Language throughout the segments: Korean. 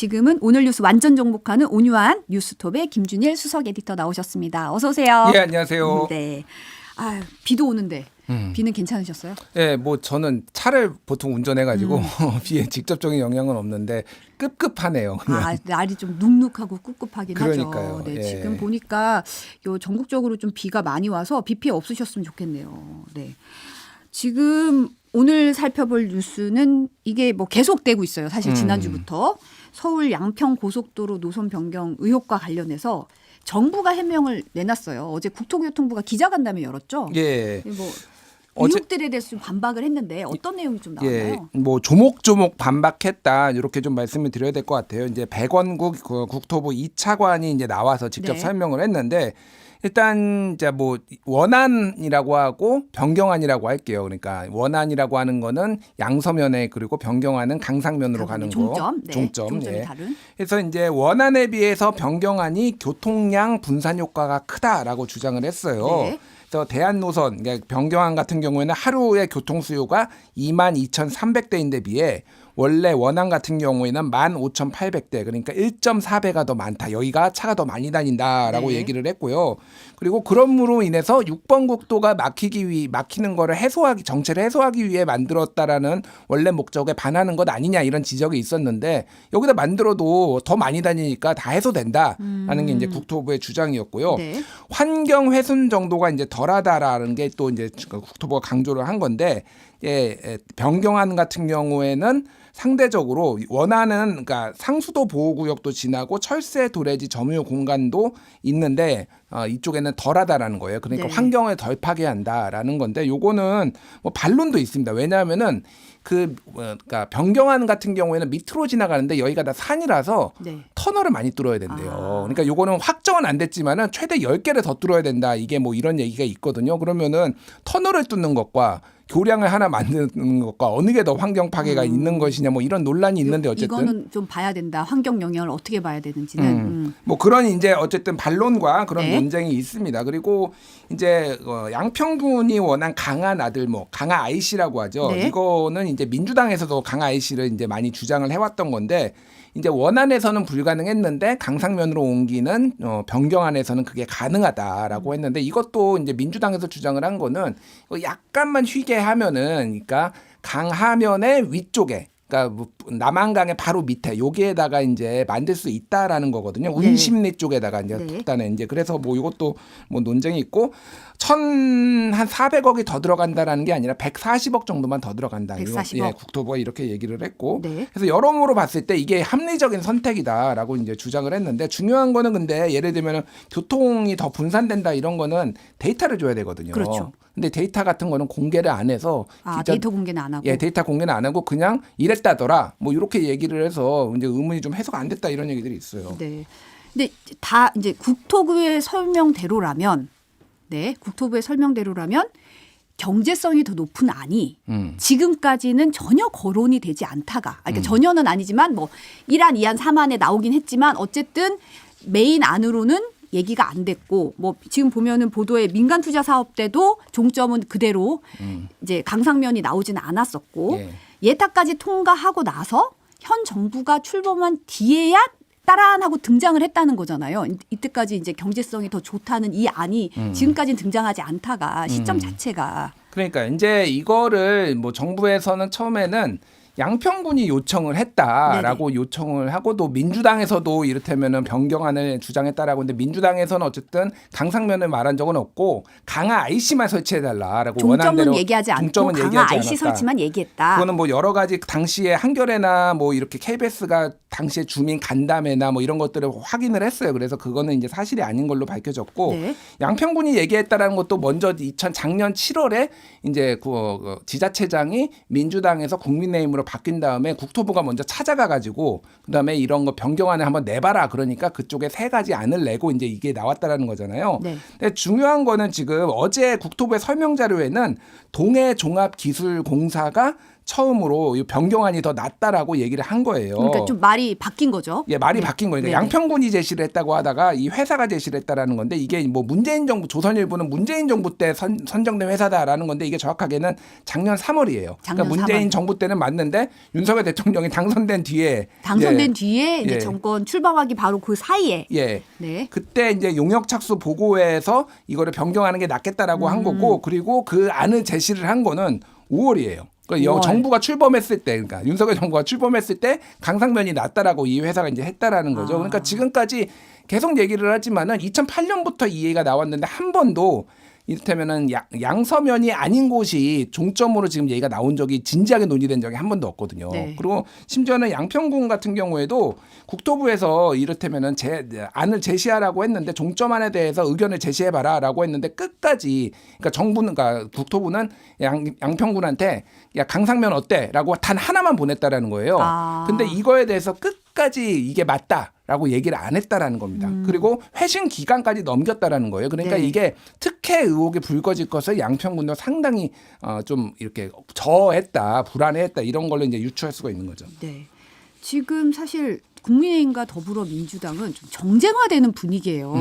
지금은 오늘 뉴스 완전 정복하는 온유한 뉴스톱의 김준일 수석 에디터 나오셨습니다. 어서 오세요. 예, 안녕하세요. 네. 아, 비도 오는데 비는 괜찮으셨어요? 예, 뭐 저는 차를 보통 운전해가지고 비에 직접적인 영향은 없는데 꿉꿉하네요. 그냥. 아, 날이 좀 눅눅하고 꿉꿉하긴 그러니까요. 하죠. 네, 예. 지금 보니까 요 전국적으로 좀 비가 많이 와서 비 피해 없으셨으면 좋겠네요. 네. 지금 오늘 살펴볼 뉴스는 이게 뭐 계속되고 있어요. 사실 지난주부터 서울 양평 고속도로 노선 변경 의혹과 관련해서 정부가 해명을 내놨어요. 어제 국토교통부가 기자간담회 열었죠. 예. 뭐 어제- 의혹들에 대해서 좀 반박을 했는데 어떤 내용이 좀 나왔나요? 예, 뭐 조목조목 반박했다 이렇게 좀 말씀을 드려야 될 것 같아요. 이제 백원국 그 국토부 2차관이 이제 나와서 직접 네. 설명을 했는데 일단 이제 뭐 원안이라고 하고 변경안이라고 할게요. 그러니까 원안이라고 하는 거는 양서면에 그리고 변경안은 강상면으로 가는 거. 종점, 네. 종점. 종점이 예. 다른. 그래서 이제 원안에 비해서 변경안이 교통량 분산 효과가 크다라고 주장을 했어요. 네. 그래서 대한노선 그러니까 변경안 같은 경우에는 하루의 교통 수요가 22,300대인데 비해 원래 원안 같은 경우에는 15,800대 그러니까 1.4배가 더 많다. 여기가 차가 더 많이 다닌다라고 네. 얘기를 했고요. 그리고 그럼으로 인해서 6번 국도가 막히는 거를 정체를 해소하기 위해 만들었다라는 원래 목적에 반하는 것 아니냐 이런 지적이 있었는데 여기다 만들어도 더 많이 다니니까 다 해소된다라는 게 이제 국토부의 주장이었고요. 네. 환경 훼손 정도가 이제 덜하다라는 게 또 이제 국토부가 강조를 한 건데 변경안 같은 경우에는 상대적으로 원하는 그러니까 상수도 보호구역도 지나고 철새 도래지 점유 공간도 있는데 이쪽에는 덜하다라는 거예요. 그러니까 네. 환경을 덜 파괴한다라는 건데 요거는 뭐 반론도 있습니다. 왜냐하면은 그러니까 변경안 같은 경우에는 밑으로 지나가는데 여기가 다 산이라서 네. 터널을 많이 뚫어야 된대요. 그러니까 요거는 확정은 안 됐지만은 최대 10개를 더 뚫어야 된다. 이게 뭐 이런 얘기가 있거든요. 그러면은 터널을 뚫는 것과 교량을 하나 만드는 것과 어느 게 더 환경 파괴가 있는 것이냐 뭐 이런 논란이 있는데 어쨌든 이거는 좀 봐야 된다. 환경 영향을 어떻게 봐야 되는지는. 뭐 그런 이제 어쨌든 반론과 그런 네. 논쟁이 있습니다. 그리고 이제 양평군이 원한 강한 아들 강하 IC라고 하죠. 네. 이거는 이제 민주당에서도 강하 IC를 이제 많이 주장을 해왔던 건데 이제 원안에서는 불가능했는데 강상면으로 옮기는 변경안에서는 그게 가능하다라고 했는데 이것도 이제 민주당에서 주장을 한 거는 약간만 휘게 하면은 그러니까 강하면의 위쪽에 그러니까 뭐 남한강의 바로 밑에 여기에다가 이제 만들 수 있다라는 거거든요. 네. 운심리 쪽에다가 이제 네. 북단에 이제 그래서 뭐 이것도 뭐 논쟁이 있고 한 400억이 더 들어간다라는 게 아니라 140억 정도만 더 들어간다. 140억. 예, 국토부가 이렇게 얘기를 했고 네. 그래서 여러모로 봤을 때 이게 합리적인 선택이다라고 이제 주장을 했는데 중요한 거는 근데 예를 들면 교통이 더 분산된다 이런 거는 데이터를 줘야 되거든요. 그렇죠. 근데 데이터 같은 거는 공개를 안 해서 데이터 공개는 안 하고. 예, 데이터 공개는 안 하고 그냥 이랬다더라. 뭐 이렇게 얘기를 해서 이제 의문이 좀 해소가 안 됐다 이런 얘기들이 있어요. 네. 근데 다 이제 국토부의 설명대로라면 국토부의 설명대로라면 경제성이 더 높은 안이 지금까지는 전혀 거론이 되지 않다가 그러니까 전혀는 아니지만 뭐 1안, 2안, 3안에 나오긴 했지만 어쨌든 메인 안으로는 얘기가 안 됐고 뭐 지금 보면은 보도에 민간 투자 사업 때도 종점은 그대로 이제 강상면이 나오지는 않았었고 예. 예타까지 통과하고 나서 현 정부가 출범한 뒤에야 따란 하고 등장을 했다는 거잖아요. 이때까지 이제 경제성이 더 좋다는 이 안이 지금까지는 등장하지 않다가 시점 자체가 그러니까 이제 이거를 뭐 정부에서는 처음에는 양평군이 요청을 했다라고 요청을 하고 또 민주당에서도 이를테면은 변경안을 주장했다라고 근데 민주당에서는 어쨌든 강상면을 말한 적은 없고 강하 IC만 설치해달라라고 원한 대로 종점은 얘기하지 않고 종점은 강화 얘기하지 IC 않았다. 설치만 얘기했다. 그거는 뭐 여러 가지 당시에 한겨레나 뭐 이렇게 KBS가 당시에 주민 간담회나 뭐 이런 것들을 확인을 했어요. 그래서 그거는 이제 사실이 아닌 걸로 밝혀졌고 네. 양평군이 얘기했다라는 것도 먼저 작년 7월에 이제 그 지자체장이 민주당에서 국민의힘으로 바뀐 다음에 국토부가 먼저 찾아가 가지고 그다음에 이런 거 변경안을 한번 내봐라 그러니까 그쪽에 3가지 안을 내고 이제 이게 나왔다라는 거잖아요. 네. 근데 중요한 거는 지금 어제 국토부의 설명 자료에는 동해종합기술공사가 처음으로 이 변경안이 더 낫다라고 얘기를 한 거예요. 그러니까 좀 말이 바뀐 거죠. 예, 말이 네. 바뀐 거예요. 네네. 양평군이 제시를 했다고 하다가 이 회사가 제시를 했다라는 건데 이게 뭐 문재인 정부 조선일보는 문재인 정부 때 선정된 회사다라는 건데 이게 정확하게는 작년 3월이에요. 작년 그러니까 문재인 3월. 정부 때는 맞는데 윤석열 대통령이 당선된 뒤에 뒤에 이제 예. 정권 출범하기 바로 그 사이에 예. 네. 그때 이제 용역 착수 보고에서 이거를 변경하는 게 낫겠다라고 한 거고 그리고 그 안을 제시를 한 거는 5월이에요. 그러니까 5월. 정부가 출범했을 때, 그러니까 윤석열 정부가 출범했을 때 강상면이 낫다라고 이 회사가 이제 했다라는 거죠. 그러니까 지금까지 계속 얘기를 하지만은 2008년부터 이 얘기가 나왔는데 한 번도 이를테면은 양서면이 아닌 곳이 종점으로 지금 얘기가 나온 적이 진지하게 논의된 적이 한 번도 없거든요. 네. 그리고 심지어는 양평군 같은 경우에도 국토부에서 이를테면은 안을 제시하라고 했는데 종점안에 대해서 의견을 제시해봐라라고 했는데 끝까지 그러니까 정부는 그러니까 국토부는 양평군한테 야 강상면 어때?라고 단 하나만 보냈다라는 거예요. 근데 이거에 대해서 끝까지 이게 맞다라고 얘기를 안 했다라는 겁니다. 그리고 회신 기간까지 넘겼다라는 거예요. 그러니까 네. 이게 특혜 의혹이 불거질 것을 양평군도 상당히 좀 이렇게 저했다, 불안해했다 이런 걸로 이제 유추할 수가 있는 거죠. 네. 지금 사실 국민의힘과 더불어민주당은 좀 정쟁화되는 분위기예요.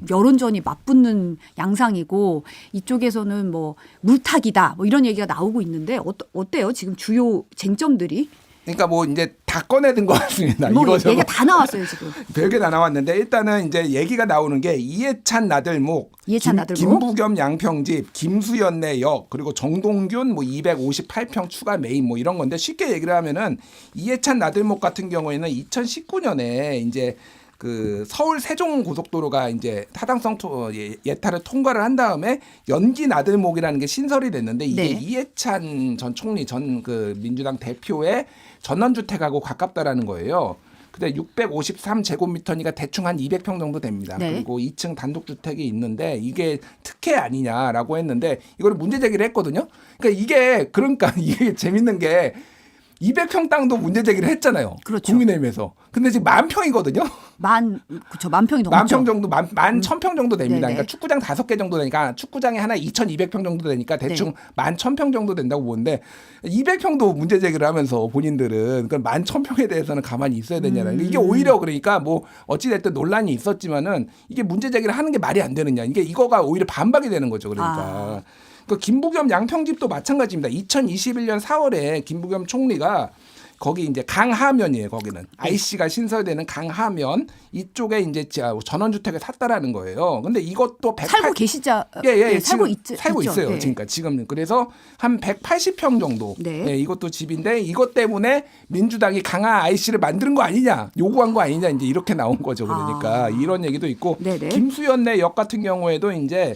여론전이 맞붙는 양상이고 이쪽에서는 뭐 물타기다 뭐 이런 얘기가 나오고 있는데 어때요? 지금 주요 쟁점들이? 그러니까 뭐 이제 다 꺼내든 것 같습니다. 뭐 이거죠. 얘기가 다 나왔어요 지금. 별게 다 나왔는데 일단은 이제 얘기가 나오는 게 이해찬 나들목, 김부겸 양평집, 김수연내 역 그리고 정동균 뭐 258평 추가 메인 뭐 이런 건데 쉽게 얘기를 하면은 이해찬 나들목 같은 경우에는 2019년에 이제 그 서울 세종 고속도로가 이제 타당성 예타를 통과를 한 다음에 연기 나들목이라는 게 신설이 됐는데 이게 네. 이해찬 전 총리 전 그 민주당 대표의 전원주택하고 가깝다라는 거예요. 근데 653제곱미터니까 대충 한 200평 정도 됩니다. 네. 그리고 2층 단독주택이 있는데 이게 특혜 아니냐라고 했는데 이걸 문제 제기를 했거든요. 그러니까 이게 재밌는 게 200평 땅도 문제 제기를 했잖아요. 그렇죠. 국민의힘에서. 근데 지금 10,000평이거든요. 그렇죠. 10,000평이 넘죠. 10,000평 정도, 11,000평 정도 됩니다. 네네. 그러니까 축구장 5개 정도 되니까 축구장에 하나 2,200평 정도 되니까 대충 11,000평 정도 된다고 보는데 200평도 문제 제기를 하면서 본인들은 그 11,000평에 대해서는 가만히 있어야 되냐는 이게 오히려 그러니까 뭐 어찌됐든 논란이 있었지만은 이게 문제 제기를 하는 게 말이 안 되느냐. 이거가 오히려 반박이 되는 거죠. 그러니까. 그 김부겸 양평집도 마찬가지입니다. 2021년 4월에 김부겸 총리가 거기 이제 강하면이에요. 거기는 IC가 신설되는 강하면 이쪽에 이제 전원주택을 샀다라는 거예요. 근데 이것도 살고 계시자 예, 살고 살고 있어요. 네. 지금까지 지금 그래서 한 180평 정도. 네. 예, 이것도 집인데 이것 때문에 민주당이 강화 IC를 만드는 거 아니냐, 요구한 거 아니냐 이제 이렇게 나온 거죠. 그러니까 이런 얘기도 있고 네네. 김수연내 역 같은 경우에도 이제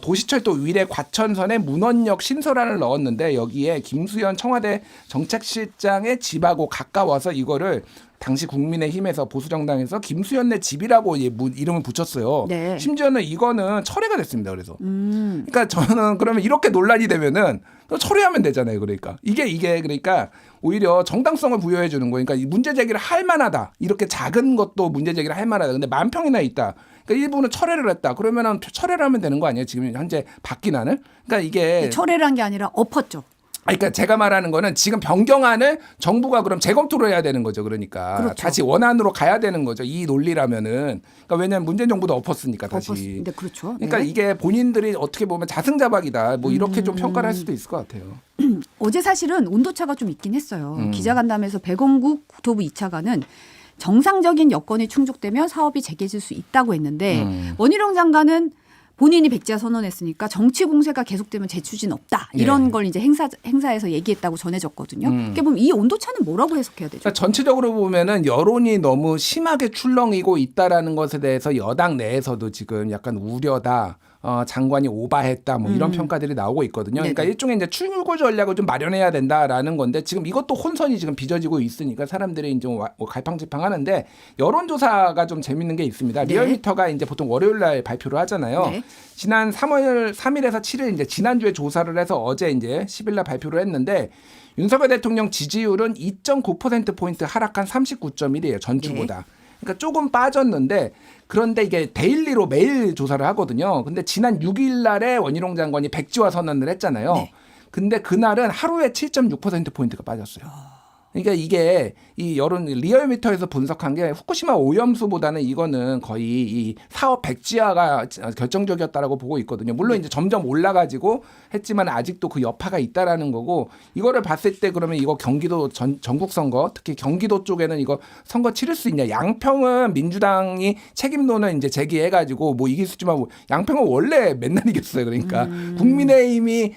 도시철도 위례 과천선에 문원역 신설안을 넣었는데 여기에 김수현 청와대 정책실장의 집하고 가까워서 이거를 당시 국민의힘에서 보수정당에서 김수현네 집이라고 이름을 붙였어요. 네. 심지어는 이거는 철회가 됐습니다. 그래서 그러니까 저는 그러면 이렇게 논란이 되면은 철회하면 되잖아요. 그러니까 이게 그러니까 오히려 정당성을 부여해 주는 거예요. 그러니까 문제 제기를 할 만하다. 이렇게 작은 것도 문제 제기를 할 만하다. 근데 10,000평이나 있다. 그러니까 일부는 철회를 했다. 그러면은 철회를 하면 되는 거 아니에요? 지금 현재 바뀐 안을? 그러니까 이게 철회를 한 게 아니라 엎었죠. 그러니까 제가 말하는 거는 지금 변경안을 정부가 그럼 재검토를 해야 되는 거죠. 그러니까 그렇죠. 다시 원안으로 가야 되는 거죠. 이 논리라면은. 그러니까 왜냐하면 문재인 정부도 엎었으니까 다시. 네, 그렇죠. 그러니까 네. 이게 본인들이 어떻게 보면 자승자박이다. 뭐 이렇게 좀 평가를 할 수도 있을 것 같아요. 어제 사실은 온도차가 좀 있긴 했어요. 기자간담회에서 백원국 국토부 2차관은 정상적인 여건이 충족되면 사업이 재개질 수 있다고 했는데 원희룡 장관은 본인이 백지화 선언했으니까 정치 공세가 계속되면 재추진 없다. 이런 걸 이제 행사에서 얘기했다고 전해졌거든요. 그러니까 보면 이 온도차는 뭐라고 해석해야 되죠? 그러니까 전체적으로 보면은 여론이 너무 심하게 출렁이고 있다라는 것에 대해서 여당 내에서도 지금 약간 우려다. 장관이 오바했다 뭐 이런 평가들이 나오고 있거든요. 그러니까 네네. 일종의 이제 출구 전략을 좀 마련해야 된다라는 건데 지금 이것도 혼선이 지금 빚어지고 있으니까 사람들이 이제 갈팡질팡하는데 여론조사가 좀 재밌는 게 있습니다. 네. 리얼미터가 이제 보통 월요일 날 발표를 하잖아요. 네. 지난 3월 3일에서 7일 이제 지난주에 조사를 해서 어제 이제 10일 날 발표를 했는데 윤석열 대통령 지지율은 2.9% 포인트 하락한 39.1이에요. 전주보다. 그러니까 조금 빠졌는데 그런데 이게 데일리로 매일 조사를 하거든요. 근데 지난 6일 날에 원희룡 장관이 백지화 선언을 했잖아요. 네. 근데 그날은 하루에 7.6%포인트가 빠졌어요. 그러니까 이게 이 여론 리얼미터에서 분석한 게 후쿠시마 오염수보다는 이거는 거의 이 사업 백지화가 결정적이었다라고 보고 있거든요. 물론 이제 점점 올라가지고 했지만 아직도 그 여파가 있다라는 거고, 이거를 봤을 때 그러면 이거 경기도 전국 선거, 특히 경기도 쪽에는 이거 선거 치를 수 있냐? 양평은 민주당이 책임론을 이제 제기해가지고 뭐 이길 수 있지만 뭐 양평은 원래 맨날 이겼어요. 그러니까 국민의힘이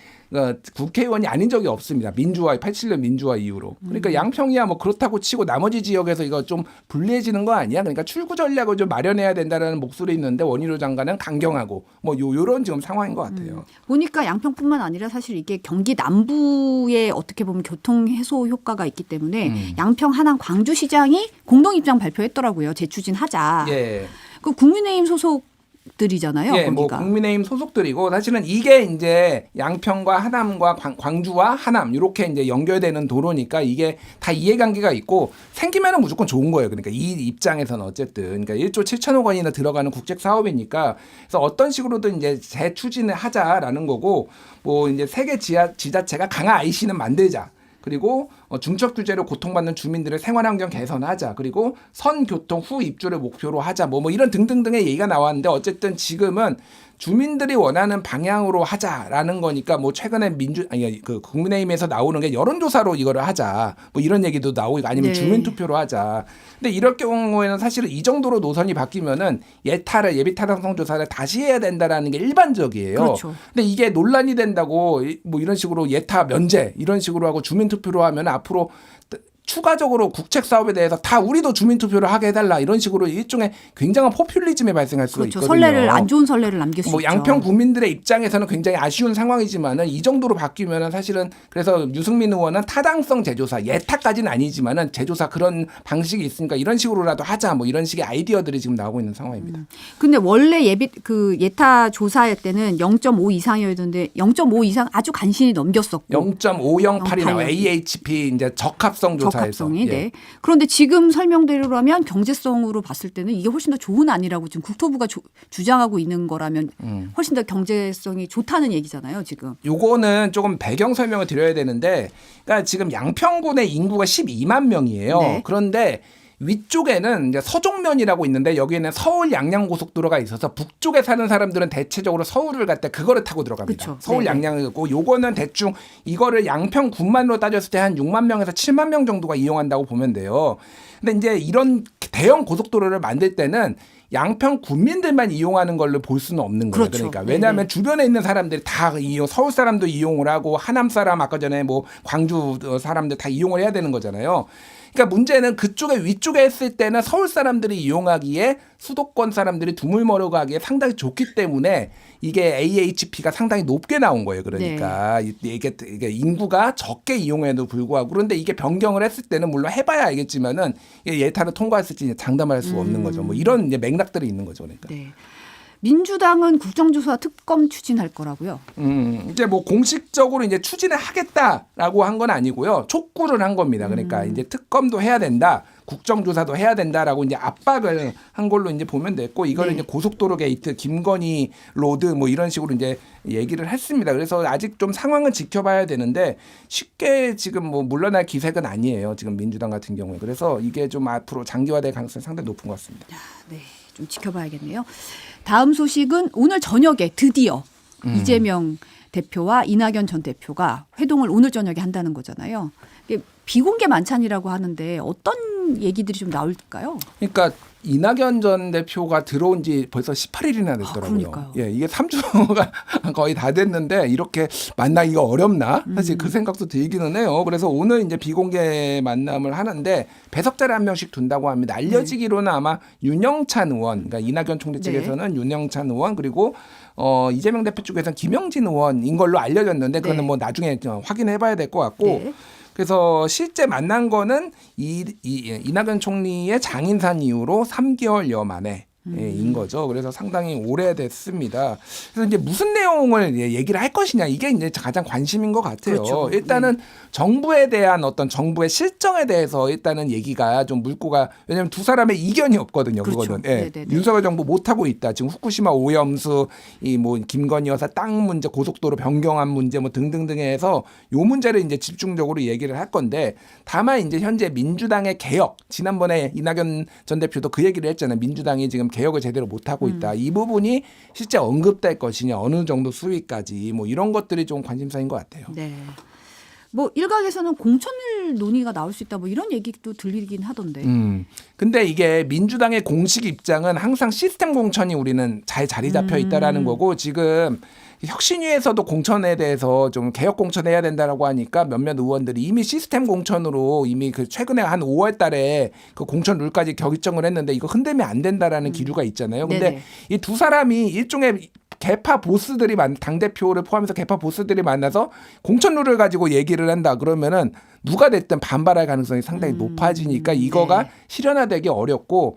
국회의원이 아닌 적이 없습니다. 민주화 87년 민주화 이후로. 그러니까 양평이야 뭐 그렇다고 치고 나머지 지역에서 이거 좀 불리해지는 거 아니야? 그러니까 출구 전략을 좀 마련해야 된다는 목소리 있는데 원희룡 장관은 강경하고 뭐 요런 지금 상황인 것 같아요. 보니까 양평뿐만 아니라 사실 이게 경기 남부에 어떻게 보면 교통 해소 효과가 있기 때문에 양평, 하남, 광주시장이 공동 입장 발표했더라고요. 재추진하자. 예. 그 국민의힘 소속들이잖아요. 예, 뭐 거기가. 국민의힘 소속들이고 사실은 이게 이제 양평과 하남과 광주와 하남 이렇게 이제 연결되는 도로니까 이게 다 이해관계가 있고 생기면은 무조건 좋은 거예요. 그러니까 이 입장에서는 어쨌든 그러니까 1조 7천억 원이나 들어가는 국책 사업이니까 그래서 어떤 식으로든 이제 재추진을 하자라는 거고, 뭐 이제 세계 지자체가 강화 IC는 만들자. 그리고 중첩 규제로 고통받는 주민들의 생활환경 개선하자. 그리고 선교통 후 입주를 목표로 하자. 뭐 이런 등등등의 얘기가 나왔는데 어쨌든 지금은 주민들이 원하는 방향으로 하자라는 거니까 뭐 최근에 그 국민의힘에서 나오는 게 여론조사로 이거를 하자. 뭐 이런 얘기도 나오고 아니면 네. 주민투표로 하자. 근데 이럴 경우에는 사실은 이 정도로 노선이 바뀌면은 예비타당성 조사를 다시 해야 된다라는 게 일반적이에요. 그렇죠. 근데 이게 논란이 된다고 뭐 이런 식으로 예타 면제 이런 식으로 하고 주민투표로 하면 앞으로 추가적으로 국책 사업에 대해서 다 우리도 주민투표를 하게 해달라 이런 식으로 일종의 굉장한 포퓰리즘에 발생할 수가 그렇죠. 있거든요. 안 좋은 선례를 남길 수 뭐 있죠. 양평 국민들의 입장에서는 굉장히 아쉬운 상황이지만은 이 정도로 바뀌면은 사실은 그래서 유승민 의원은 타당성 재조사 예타까지는 아니지만은 재조사 그런 방식이 있으니까 이런 식으로라도 하자 뭐 이런 식의 아이디어들이 지금 나오고 있는 상황입니다. 근데 원래 예타 조사할 때는 0.5 이상이었는데 0.5 이상 아주 간신히 넘겼었고 0.508이 나와 AHP 이제 적합성 조사에서. 적합성이. 예. 네. 그런데 지금 설명대로라면 경제성으로 봤을 때는 이게 훨씬 더 좋은 안이라고 지금 국토부가 주장하고 있는 거라면 훨씬 더 경제성이 좋다는 얘기잖아요, 지금. 요거는 조금 배경 설명을 드려야 되는데, 그러니까 지금 양평군의 인구가 12만 명이에요. 네. 그런데 위쪽에는 이제 서종면이라고 있는데 여기에는 서울 양양 고속도로가 있어서 북쪽에 사는 사람들은 대체적으로 서울을 갈 때 그거를 타고 들어갑니다. 그쵸. 서울 네네. 양양이고 요거는 대충 이거를 양평군만으로 따졌을 때 한 6만 명에서 7만 명 정도가 이용한다고 보면 돼요. 근데 이제 이런 대형 고속도로를 만들 때는 양평 군민들만 이용하는 걸로 볼 수는 없는 거예요. 그렇죠. 그러니까 왜냐하면 네네. 주변에 있는 사람들이 다 서울 사람도 이용을 하고 하남 사람 아까 전에 뭐 광주 사람들 다 이용을 해야 되는 거잖아요. 그러니까 문제는 그쪽에 위쪽에 했을 때는 서울 사람들이 이용하기에 수도권 사람들이 드물머러 가기에 상당히 좋기 때문에 이게 AHP가 상당히 높게 나온 거예요. 그러니까 이게 인구가 적게 이용해도 불구하고 그런데 이게 변경을 했을 때는 물론 해봐야 알겠지만은 예타를 통과했을지 장담할 수 없는 거죠. 뭐 이런 이제 맥락들이 있는 거죠. 그러니까. 네. 민주당은 국정조사 특검 추진할 거라고요. 이제 뭐 공식적으로 이제 추진을 하겠다라고 한 건 아니고요. 촉구를 한 겁니다. 그러니까 이제 특검도 해야 된다. 국정조사도 해야 된다라고 이제 압박을 한 걸로 이제 보면 됐고 이거를 네. 이제 고속도로 게이트, 김건희 로드 뭐 이런 식으로 이제 얘기를 했습니다. 그래서 아직 좀 상황은 지켜봐야 되는데 쉽게 지금 뭐 물러날 기색은 아니에요. 지금 민주당 같은 경우에. 그래서 이게 좀 앞으로 장기화될 가능성이 상당히 높은 것 같습니다. 네, 좀 지켜봐야겠네요. 다음 소식은 오늘 저녁에 드디어 이재명 대표와 이낙연 전 대표가 회동을 오늘 저녁에 한다는 거잖아요. 이게 비공개 만찬이라고 하는데 어떤 얘기들이 좀 나올까요? 그러니까 이낙연 전 대표가 들어온 지 벌써 18일이나 됐더라고요. 그러니까요. 예, 이게 3주가 거의 다 됐는데 이렇게 만나기가 어렵나? 사실 그 생각도 들기는 해요. 그래서 오늘 이제 비공개 만남을 하는데 배석자를 한 명씩 둔다고 합니다. 알려지기로는 아마 윤영찬 의원, 그러니까 이낙연 총리 측에서는 윤영찬 의원 그리고 이재명 대표 쪽에서는 김영진 의원인 걸로 알려졌는데 그거는 네. 뭐 나중에 확인해봐야 될 것 같고. 네. 그래서 실제 만난 거는 이낙연 총리의 장인산 이후로 3개월여 만에 인 거죠. 그래서 상당히 오래됐습니다. 그래서 이제 무슨 내용을 얘기를 할 것이냐 이게 이제 가장 관심인 것 같아요. 그렇죠. 일단은 정부에 대한 어떤 정부의 실정에 대해서 일단은 얘기가 좀 물꼬가 왜냐하면 두 사람의 이견이 없거든요. 그렇죠. 그거는 네네네. 윤석열 정부 못 하고 있다. 지금 후쿠시마 오염수 이 뭐 김건희 여사 땅 문제, 고속도로 변경안 문제 뭐 등등등해서 요 문제를 이제 집중적으로 얘기를 할 건데 다만 이제 현재 민주당의 개혁 지난번에 이낙연 전 대표도 그 얘기를 했잖아요. 민주당이 지금 개혁을 제대로 못하고 있다. 이 부분이 실제 언급될 것이냐 어느 정도 수위까지 뭐 이런 것들이 좀 관심사인 것 같아요. 네. 뭐 일각에서는 공천을 논의가 나올 수 있다 뭐 이런 얘기도 들리긴 하던데. 근데 이게 민주당의 공식 입장은 항상 시스템 공천이 우리는 잘 자리 잡혀 있다라는 거고 지금 혁신위에서도 공천에 대해서 좀 개혁 공천해야 된다라고 하니까 몇몇 의원들이 이미 시스템 공천으로 이미 그 최근에 한 5월 달에 그 공천 룰까지 결정을 했는데 이거 흔들면 안 된다라는 기류가 있잖아요. 근데 이 두 사람이 일종의 개파 보스들이 당대표를 포함해서 개파 보스들이 만나서 공천 룰을 가지고 얘기를 한다 그러면은 누가 됐든 반발할 가능성이 상당히 높아지니까 이거가 실현화되기 어렵고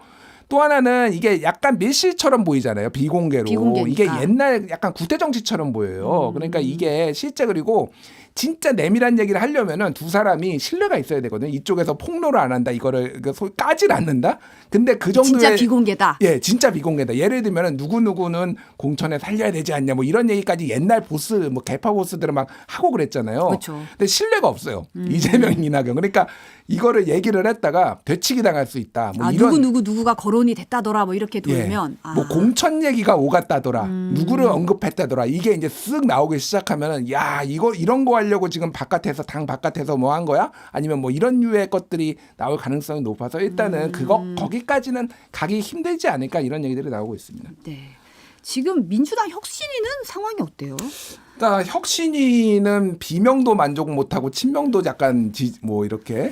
또 하나는 이게 약간 밀실처럼 보이잖아요. 비공개로. 비공개니까. 이게 옛날 약간 구태 정치처럼 보여요. 그러니까 이게 실제 그리고 진짜 내밀한 얘기를 하려면은 두 사람이 신뢰가 있어야 되거든요. 이쪽에서 폭로를 안 한다. 이거를 까질 않는다. 근데 그 정도의 진짜 비공개다. 예, 진짜 비공개다. 예를 들면은 누구누구는 공천에 살려야 되지 않냐. 뭐 이런 얘기까지 옛날 보스 뭐 개파 보스들은 막 하고 그랬잖아요. 그렇죠. 근데 신뢰가 없어요. 이재명, 이낙연. 그러니까 이거를 얘기를 했다가 되치기 당할 수 있다. 뭐 이런 누구가 거론이 됐다더라 뭐 이렇게 돌면 뭐 공천 얘기가 오갔다더라. 누구를 언급했다더라. 이게 이제 쓱 나오기 시작하면은 야, 이거 이런 거 하려고 지금 바깥에서 당 바깥에서 뭐 한 거야? 아니면 뭐 이런 류의 것들이 나올 가능성이 높아서 일단은 거기까지는 가기 힘들지 않을까 이런 얘기들이 나오고 있습니다. 네. 지금 민주당 혁신위는 상황이 어때요? 그러니까 혁신위는 비명도 만족 못하고 친명도 약간 뭐 이렇게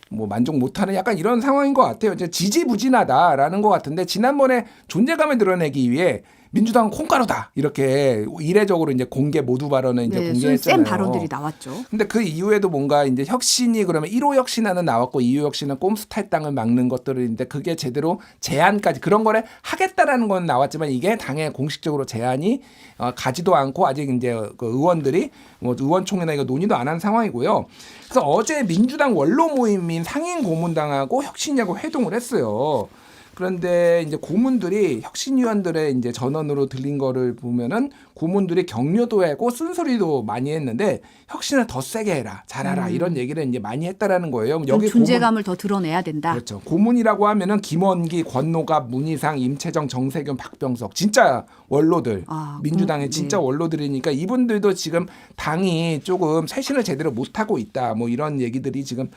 뭐 만족 못하는 약간 이런 상황인 것 같아요. 이제 지지부진하다라는 것 같은데 지난번에 존재감을 드러내기 위해 민주당은 콩가루다 이렇게 이례적으로 이제 공개 모두 발언을 이제 공개했잖아요. 센 발언들이 나왔죠. 근데 그 이후에도 뭔가 이제 혁신이 그러면 1호 혁신안은 나왔고 2호 혁신은 꼼수 탈당을 막는 것들인데 그게 제대로 제안까지 그런 거를 하겠다라는 건 나왔지만 이게 당에 공식적으로 제안이 가지도 않고 아직 이제 그 의원들이 뭐 의원총회나 이거 논의도 안 한 상황이고요. 그래서 어제 민주당 원로 모임인 상인 고문당하고 혁신위하고 회동을 했어요. 그런데 이제 고문들이 혁신위원들의 이제 전원으로 들린 거를 보면은 고문들이 격려도 하고 쓴소리도 많이 했는데 혁신을 더 세게 해라, 잘하라 이런 얘기를 이제 많이 했다라는 거예요. 여기 존재감을 더 드러내야 된다. 그렇죠. 고문이라고 하면은 김원기, 권노갑, 문희상, 임채정, 정세균, 박병석 진짜 원로들, 민주당의 진짜 원로들이니까 이분들도 지금 당이 조금 쇄신을 제대로 못 하고 있다. 뭐 이런 얘기들이 지금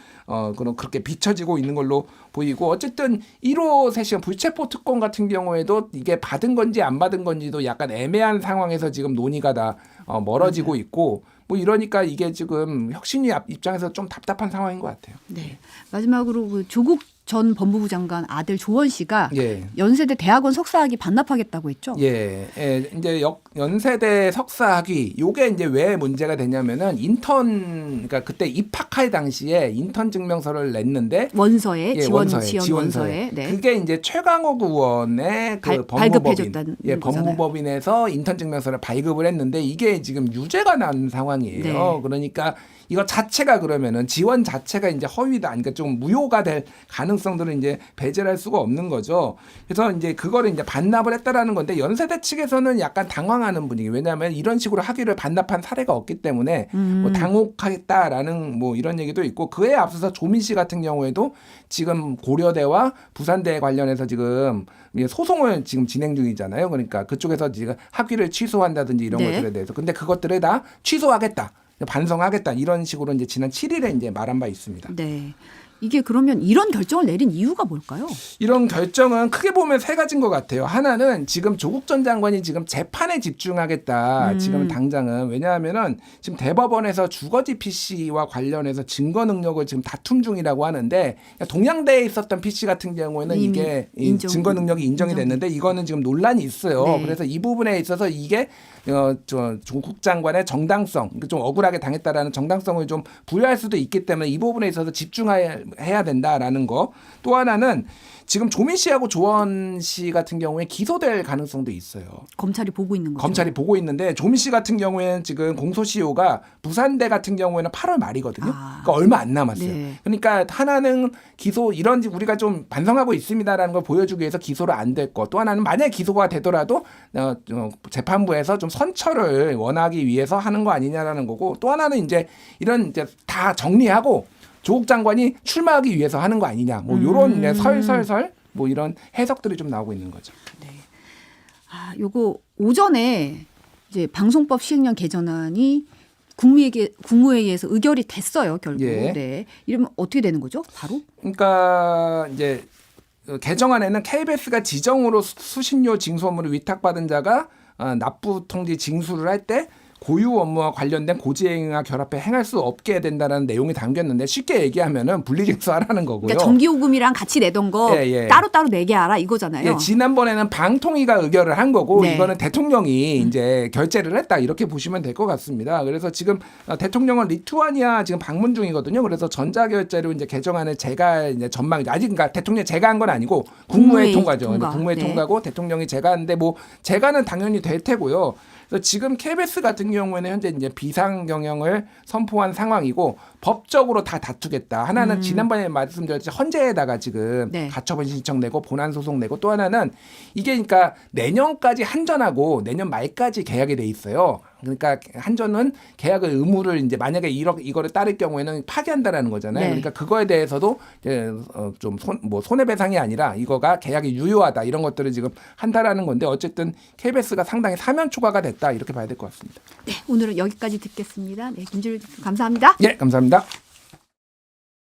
그런 그렇게 비춰지고 있는 걸로 보이고 어쨌든 1호 쇄신 불체포 특권 같은 경우에도 이게 받은 건지 안 받은 건지도 약간 애매한 상황에서 지금 논의가 다 멀어지고 있고 뭐 이러니까 이게 지금 혁신위 입장에서 좀 답답한 상황인 것 같아요. 네. 마지막으로 그 조국 전 법무부 장관 아들 조원 씨가 예. 연세대 대학원 석사학위 반납하겠다고 했죠. 예, 이제 연세대 석사학위 요게 이제 왜 문제가 되냐면은 그러니까 그때 입학할 당시에 인턴 증명서를 냈는데 원서에 예, 지원 원서에 네. 그게 이제 최강욱 의원의 그 발급해줬다는 법무법인에서 인턴 증명서를 발급을 했는데 이게 지금 유죄가 난 상황이에요. 네. 그러니까 이거 자체가 그러면은 지원 자체가 이제 허위다, 그러니까 좀 무효가 될 가능성들은 이제 배제할 수가 없는 거죠. 그래서 이제 그거를 이제 반납을 했다라는 건데 연세대 측에서는 약간 당황하는 분위기. 왜냐하면 이런 식으로 학위를 반납한 사례가 없기 때문에 뭐 당혹하겠다라는 뭐 이런 얘기도 있고 그에 앞서서 조민 씨 같은 경우에도 지금 고려대와 부산대 관련해서 지금 소송을 지금 진행 중이잖아요. 그러니까 그쪽에서 지금 학위를 취소한다든지 이런 것들에 대해서. 근데 그것들을 다 취소하겠다. 반성하겠다 이런 식으로 이제 지난 7일에 이제 말한 바 있습니다. 네. 이게 그러면 이런 결정을 내린 이유가 뭘까요? 이런 결정은 크게 보면 세 가지인 것 같아요. 하나는 지금 조국 전 장관이 지금 재판에 집중하겠다. 지금 당장은. 왜냐하면은 지금 대법원에서 주거지 PC와 관련해서 증거 능력을 지금 다툼 중이라고 하는데 동양대에 있었던 PC 같은 경우에는 이게 증거 능력이 인정이 됐는데 이거는 지금 논란이 있어요. 네. 그래서 이 부분에 있어서 이게 조국 장관의 정당성, 좀 억울하게 당했다라는 정당성을 좀 부여할 수도 있기 때문에 이 부분에 있어서 집중할 해야 된다라는 거. 또 하나는 지금 조민 씨하고 조원 씨 같은 경우에 기소될 가능성도 있어요. 검찰이 보고 있는 거죠. 검찰이 보고 있는데 조민 씨 같은 경우에는 지금 공소시효가 부산대 같은 경우에는 8월 말이거든요. 그러니까 얼마 안 남았어요. 네. 그러니까 하나는 기소 이런 우리가 좀 반성하고 있습니다라는 걸 보여주기 위해서 기소를 안 됐고 또 하나는 만약에 기소가 되더라도 재판부에서 좀 선처를 원하기 위해서 하는 거 아니냐라는 거고 또 하나는 이제 이런 이제 다 정리하고 조국 장관이 출마하기 위해서 하는 거 아니냐. 뭐 이런 설설설 뭐 이런 해석들이 좀 나오고 있는 거죠. 네. 요거 오전에 이제 방송법 시행령 개정안이 국무회의에서 의결이 됐어요, 결국. 예. 네. 이러면 어떻게 되는 거죠? 바로? 그러니까 이제 개정안에는 KBS가 지정으로 수신료 징수 업무를 위탁받은 자가 납부 통지 징수를 할 때 고유 업무와 관련된 고지행위와 결합해 행할 수 없게 된다는 내용이 담겼는데 쉽게 얘기하면은 분리징수하라는 거고요. 그러니까 전기요금이랑 같이 내던 거 따로따로 내게 하라 이거잖아요. 예, 지난번에는 방통위가 의결을 한 거고 네. 이거는 대통령이 이제 결재를 했다 이렇게 보시면 될 것 같습니다. 그래서 지금 대통령은 리투아니아 지금 방문 중이거든요. 그래서 전자결제로 이제 개정안을 제가 이제 전망 아직 그러니까 대통령이 제가한 건 아니고 국무회의 통과죠. 국무회의 통과고 대통령이 제가하는데 뭐 제가는 당연히 될 테고요. 그래서 지금 KBS 같은 경우에는 현재 이제 비상 경영을 선포한 상황이고 법적으로 다 다투겠다. 하나는 지난번에 말씀드렸듯이 헌재에다가 지금 가처분 신청 내고 본안 소송 내고 또 하나는 이게 그러니까 내년까지 한전하고 내년 말까지 계약이 돼 있어요. 그러니까 한전은 계약의 의무를 이제 만약에 이거를 따를 경우에는 파기한다라는 거잖아요. 그러니까 그거에 대해서도 이제 좀 손해배상이 아니라 이거가 계약이 유효하다 이런 것들을 지금 한다라는 건데 어쨌든 KBS가 상당히 사면 초과가 됐다 이렇게 봐야 될 것 같습니다. 네, 오늘은 여기까지 듣겠습니다. 네, 김준일 감사합니다. 예, 감사합니다.